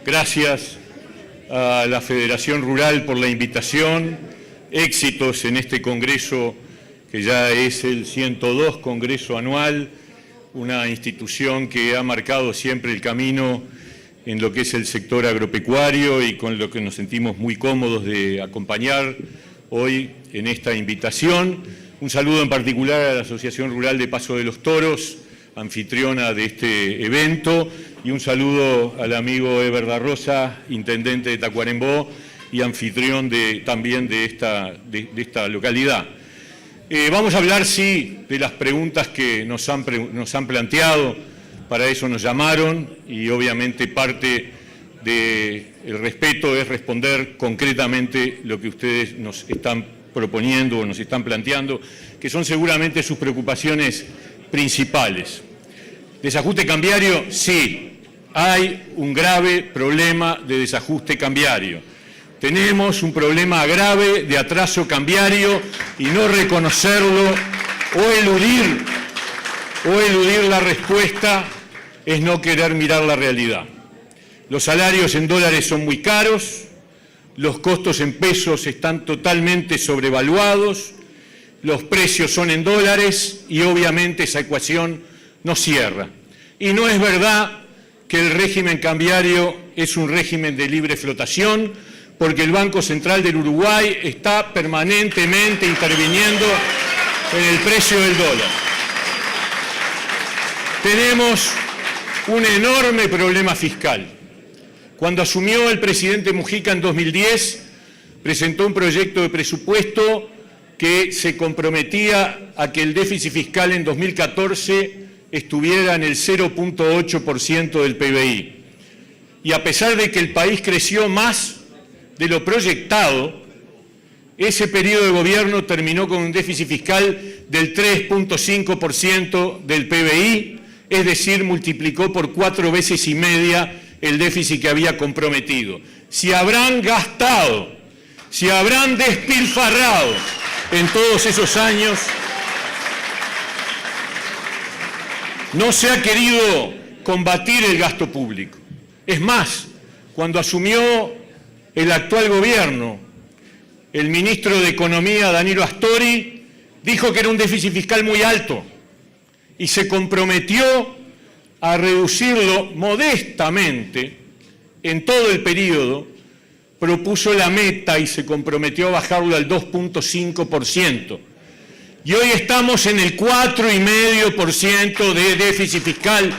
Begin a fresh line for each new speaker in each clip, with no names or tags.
Gracias a la Federación Rural por la invitación. Éxitos en este congreso que ya es el 102 congreso anual, una institución que ha marcado siempre el camino en lo que es el sector agropecuario y con lo que nos sentimos muy cómodos de acompañar hoy en esta invitación. Un saludo en particular a la Asociación Rural de Paso de los Toros, anfitriona de este evento, y un saludo al amigo Eber da Rosa, intendente de Tacuarembó y anfitrión también de esta localidad. Vamos a hablar, sí, de las preguntas que nos han planteado. Para eso nos llamaron y obviamente parte del respeto es responder concretamente lo que ustedes nos están proponiendo o nos están planteando, que son seguramente sus preocupaciones principales. ¿Desajuste cambiario? Sí, hay un grave problema de desajuste cambiario. Tenemos un problema grave de atraso cambiario y no reconocerlo o eludir la respuesta es no querer mirar la realidad. Los salarios en dólares son muy caros, los costos en pesos están totalmente sobrevaluados, los precios son en dólares y obviamente esa ecuación no cierra. Y no es verdad que el régimen cambiario es un régimen de libre flotación, porque el Banco Central del Uruguay está permanentemente interviniendo en el precio del dólar. Tenemos un enorme problema fiscal. Cuando asumió el presidente Mujica en 2010, presentó un proyecto de presupuesto que se comprometía a que el déficit fiscal en 2014 estuviera en el 0.8% del PBI. Y a pesar de que el país creció más de lo proyectado, ese periodo de gobierno terminó con un déficit fiscal del 3.5% del PBI, es decir, multiplicó por 4,5 veces el déficit que había comprometido. Si habrán gastado, si habrán despilfarrado en todos esos años, no se ha querido combatir el gasto público. Es más, cuando asumió el actual gobierno, el ministro de Economía, Danilo Astori, dijo que era un déficit fiscal muy alto y se comprometió a reducirlo modestamente en todo el periodo, propuso la meta y se comprometió a bajarlo al 2.5%. Y hoy estamos en el 4,5% de déficit fiscal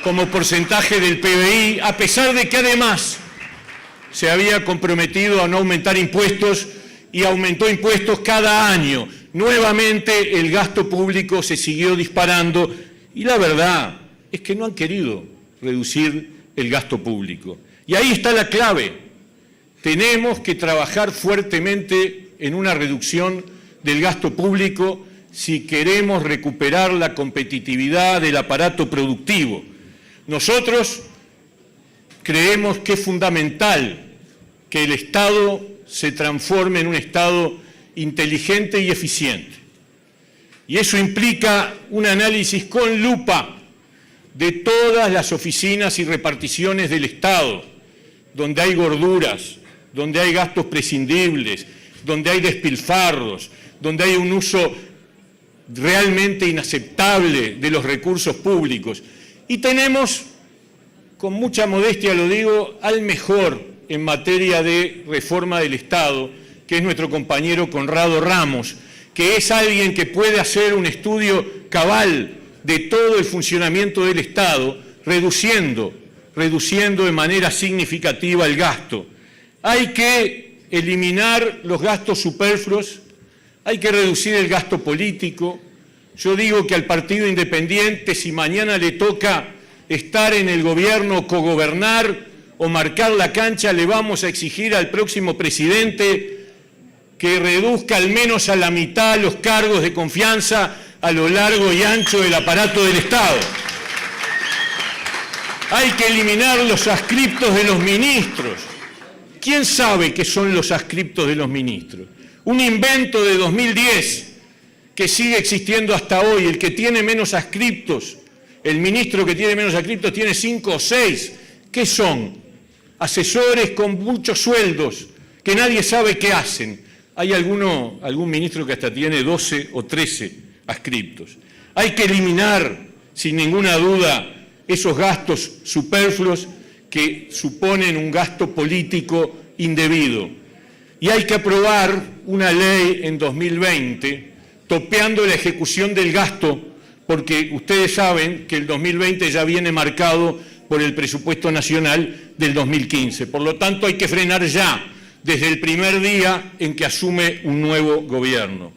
como porcentaje del PBI, a pesar de que además se había comprometido a no aumentar impuestos y aumentó impuestos cada año. Nuevamente el gasto público se siguió disparando y la verdad es que no han querido reducir el gasto público. Y ahí está la clave. Tenemos que trabajar fuertemente en una reducción del gasto público si queremos recuperar la competitividad del aparato productivo. Nosotros creemos que es fundamental que el Estado se transforme en un Estado inteligente y eficiente. Y eso implica un análisis con lupa de todas las oficinas y reparticiones del Estado, donde hay gorduras, donde hay gastos prescindibles, donde hay despilfarros, donde hay un uso realmente inaceptable de los recursos públicos. Y tenemos, con mucha modestia lo digo, al mejor en materia de reforma del Estado, que es nuestro compañero Conrado Ramos, que es alguien que puede hacer un estudio cabal de todo el funcionamiento del Estado, reduciendo de manera significativa el gasto. Hay que eliminar los gastos superfluos, hay que reducir el gasto político. Yo digo que al Partido Independiente, si mañana le toca estar en el gobierno, cogobernar o marcar la cancha, le vamos a exigir al próximo presidente que reduzca al menos a la mitad los cargos de confianza a lo largo y ancho del aparato del Estado. Hay que eliminar los adscriptos de los ministros. ¿Quién sabe qué son los adscriptos de los ministros? Un invento de 2010 que sigue existiendo hasta hoy. El que tiene menos adscriptos, el ministro que tiene menos adscriptos tiene 5 o 6. ¿Qué son? asesores con muchos sueldos, que nadie sabe qué hacen. Hay algún ministro que hasta tiene 12 o 13 adscriptos. Hay que eliminar, sin ninguna duda, esos gastos superfluos que suponen un gasto político indebido. Y hay que aprobar una ley en 2020, topeando la ejecución del gasto, porque ustedes saben que el 2020 ya viene marcado por el presupuesto nacional del 2015. Por lo tanto, hay que frenar ya, desde el primer día en que asume un nuevo gobierno.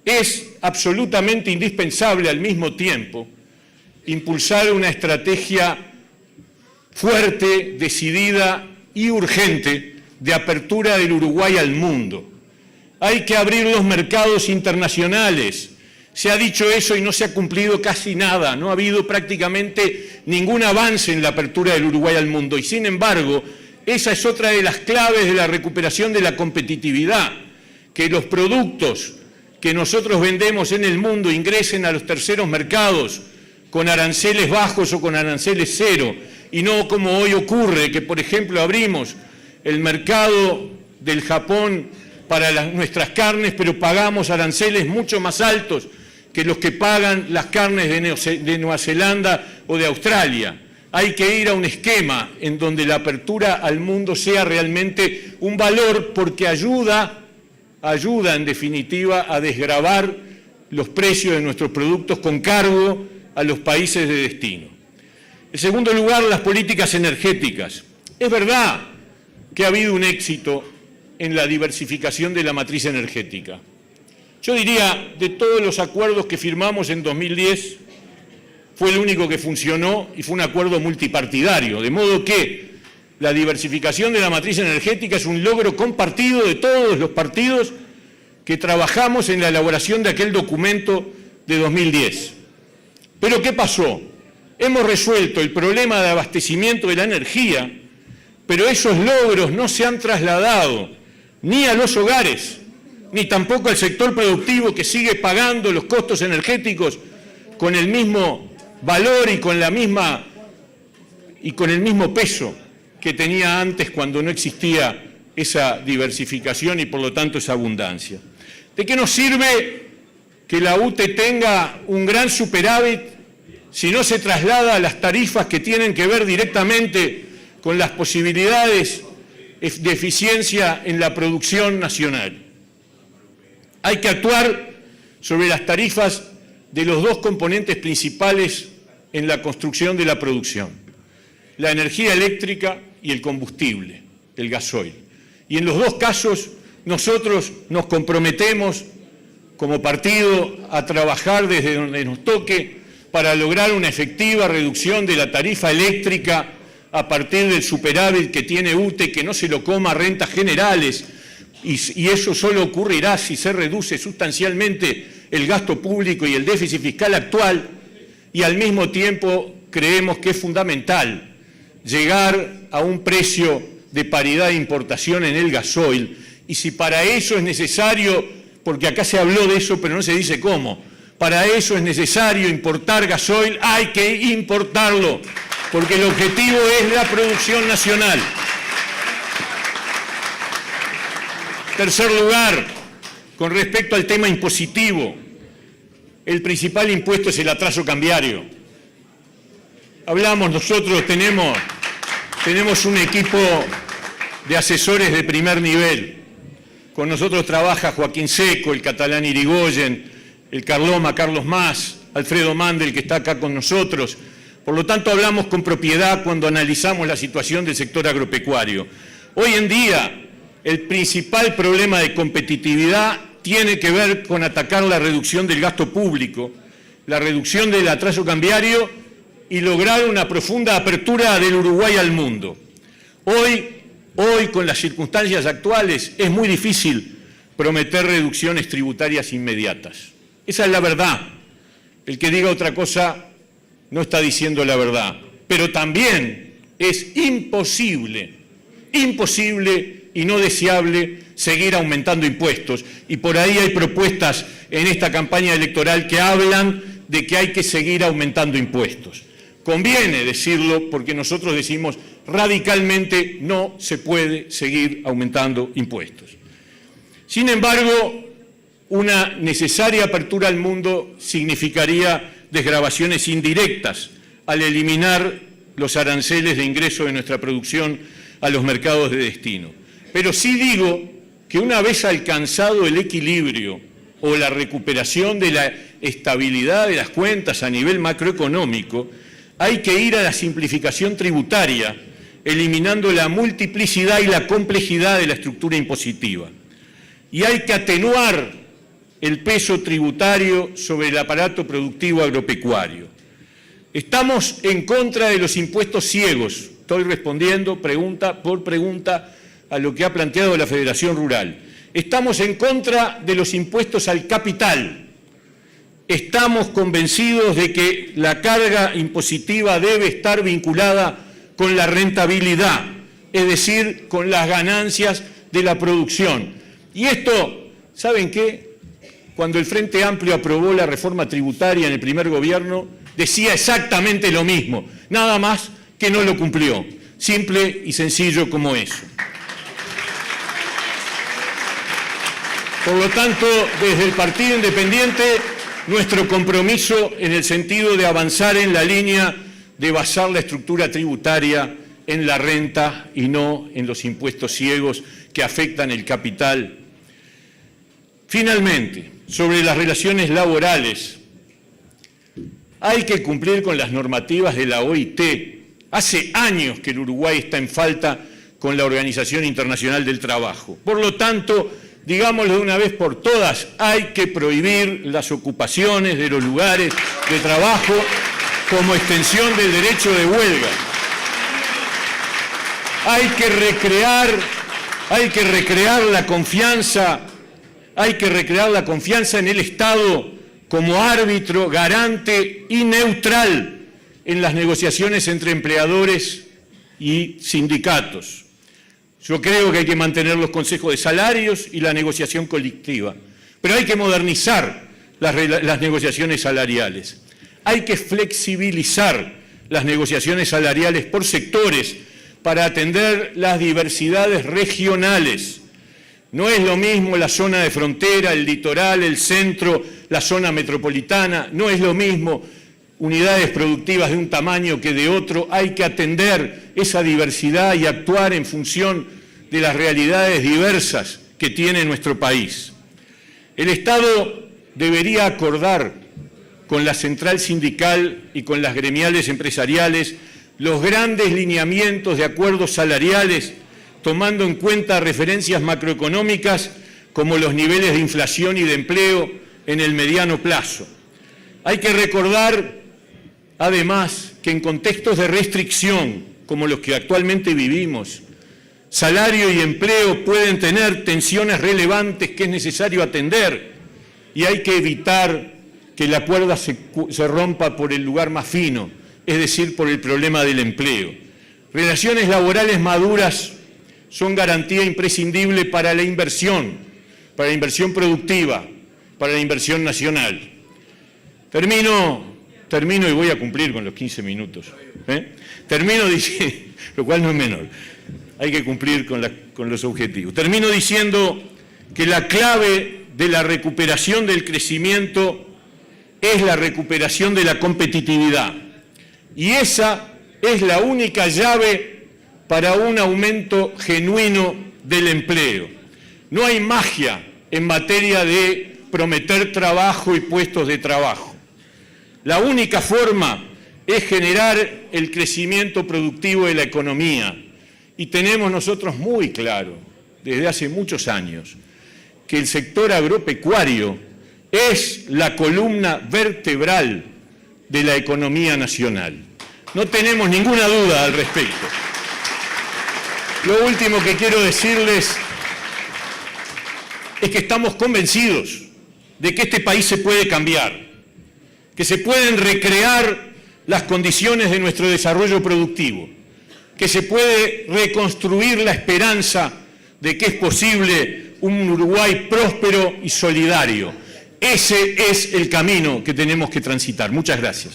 Es absolutamente indispensable al mismo tiempo impulsar una estrategia fuerte, decidida y urgente de apertura del Uruguay al mundo. Hay que abrir los mercados internacionales. Se ha dicho eso y no se ha cumplido casi nada. No ha habido prácticamente ningún avance en la apertura del Uruguay al mundo. Y sin embargo, esa es otra de las claves de la recuperación de la competitividad, que los productos que nosotros vendemos en el mundo ingresen a los terceros mercados con aranceles bajos o con aranceles cero, y no como hoy ocurre, que por ejemplo abrimos el mercado del Japón para nuestras carnes, pero pagamos aranceles mucho más altos que los que pagan las carnes de Nueva Zelanda o de Australia. Hay que ir a un esquema en donde la apertura al mundo sea realmente un valor, porque ayuda en definitiva a desgravar los precios de nuestros productos con cargo a los países de destino. En segundo lugar, las políticas energéticas. Es verdad que ha habido un éxito en la diversificación de la matriz energética. Yo diría, de todos los acuerdos que firmamos en 2010, fue el único que funcionó y fue un acuerdo multipartidario, de modo que la diversificación de la matriz energética es un logro compartido de todos los partidos que trabajamos en la elaboración de aquel documento de 2010. ¿Pero qué pasó? Hemos resuelto el problema de abastecimiento de la energía, pero esos logros no se han trasladado ni a los hogares, ni tampoco al sector productivo, que sigue pagando los costos energéticos con el mismo valor y con el mismo peso que tenía antes, cuando no existía esa diversificación y por lo tanto esa abundancia. ¿De qué nos sirve que la UTE tenga un gran superávit si no se traslada a las tarifas que tienen que ver directamente con las posibilidades de eficiencia en la producción nacional? Hay que actuar sobre las tarifas de los dos componentes principales en la construcción de la producción: la energía eléctrica y el combustible, el gasoil. Y en los dos casos nosotros nos comprometemos como partido a trabajar desde donde nos toque para lograr una efectiva reducción de la tarifa eléctrica a partir del superávit que tiene UTE, que no se lo coma rentas generales, y eso solo ocurrirá si se reduce sustancialmente el gasto público y el déficit fiscal actual. Y al mismo tiempo creemos que es fundamental llegar a un precio de paridad de importación en el gasoil, y si para eso es necesario, porque acá se habló de eso pero no se dice cómo, para eso es necesario importar gasoil, hay que importarlo, porque el objetivo es la producción nacional. Tercer lugar, con respecto al tema impositivo, el principal impuesto es el atraso cambiario. Hablamos nosotros, tenemos un equipo de asesores de primer nivel. Con nosotros trabaja Joaquín Seco, el catalán Irigoyen, el Carlos Mas, Alfredo Mandel, que está acá con nosotros. Por lo tanto, hablamos con propiedad cuando analizamos la situación del sector agropecuario. Hoy en día, el principal problema de competitividad tiene que ver con atacar la reducción del gasto público, la reducción del atraso cambiario y lograr una profunda apertura del Uruguay al mundo. Hoy, con las circunstancias actuales, es muy difícil prometer reducciones tributarias inmediatas. Esa es la verdad. El que diga otra cosa no está diciendo la verdad. Pero también es imposible y no deseable seguir aumentando impuestos. Y por ahí hay propuestas en esta campaña electoral que hablan de que hay que seguir aumentando impuestos. Conviene decirlo porque nosotros decimos radicalmente no se puede seguir aumentando impuestos. Sin embargo, una necesaria apertura al mundo significaría desgravaciones indirectas al eliminar los aranceles de ingreso de nuestra producción a los mercados de destino. Pero sí digo que una vez alcanzado el equilibrio o la recuperación de la estabilidad de las cuentas a nivel macroeconómico, hay que ir a la simplificación tributaria, eliminando la multiplicidad y la complejidad de la estructura impositiva. Y hay que atenuar el peso tributario sobre el aparato productivo agropecuario. Estamos en contra de los impuestos ciegos. Estoy respondiendo pregunta por pregunta a lo que ha planteado la Federación Rural. Estamos en contra de los impuestos al capital. Estamos convencidos de que la carga impositiva debe estar vinculada con la rentabilidad, es decir, con las ganancias de la producción. Y esto, ¿saben qué? Cuando el Frente Amplio aprobó la reforma tributaria en el primer gobierno, decía exactamente lo mismo, nada más que no lo cumplió. Simple y sencillo como eso. Por lo tanto, desde el Partido Independiente, nuestro compromiso en el sentido de avanzar en la línea de basar la estructura tributaria en la renta y no en los impuestos ciegos que afectan el capital. Finalmente, sobre las relaciones laborales, hay que cumplir con las normativas de la OIT. Hace años que el Uruguay está en falta con la Organización Internacional del Trabajo. Por lo tanto, digámoslo de una vez por todas, hay que prohibir las ocupaciones de los lugares de trabajo como extensión del derecho de huelga. Hay que recrear la confianza en el Estado como árbitro, garante y neutral en las negociaciones entre empleadores y sindicatos. Yo creo que hay que mantener los consejos de salarios y la negociación colectiva, pero hay que modernizar las negociaciones salariales. Hay que flexibilizar las negociaciones salariales por sectores para atender las diversidades regionales. No es lo mismo la zona de frontera, el litoral, el centro, la zona metropolitana, no es lo mismo unidades productivas de un tamaño que de otro. Hay que atender esa diversidad y actuar en función de las realidades diversas que tiene nuestro país. El Estado debería acordar con la central sindical y con las gremiales empresariales los grandes lineamientos de acuerdos salariales, tomando en cuenta referencias macroeconómicas como los niveles de inflación y de empleo en el mediano plazo. Hay que recordar, además, que en contextos de restricción, como los que actualmente vivimos, salario y empleo pueden tener tensiones relevantes que es necesario atender y hay que evitar que la cuerda se rompa por el lugar más fino, es decir, por el problema del empleo. Relaciones laborales maduras son garantía imprescindible para la inversión productiva, para la inversión nacional. Termino y voy a cumplir con los 15 minutos. Termino diciendo, lo cual no es menor, hay que cumplir con los objetivos. Termino diciendo que la clave de la recuperación del crecimiento es la recuperación de la competitividad. Y esa es la única llave para un aumento genuino del empleo. No hay magia en materia de prometer trabajo y puestos de trabajo. La única forma es generar el crecimiento productivo de la economía. Y tenemos nosotros muy claro, desde hace muchos años, que el sector agropecuario es la columna vertebral de la economía nacional. No tenemos ninguna duda al respecto. Lo último que quiero decirles es que estamos convencidos de que este país se puede cambiar, que se pueden recrear las condiciones de nuestro desarrollo productivo, que se puede reconstruir la esperanza de que es posible un Uruguay próspero y solidario. Ese es el camino que tenemos que transitar. Muchas gracias.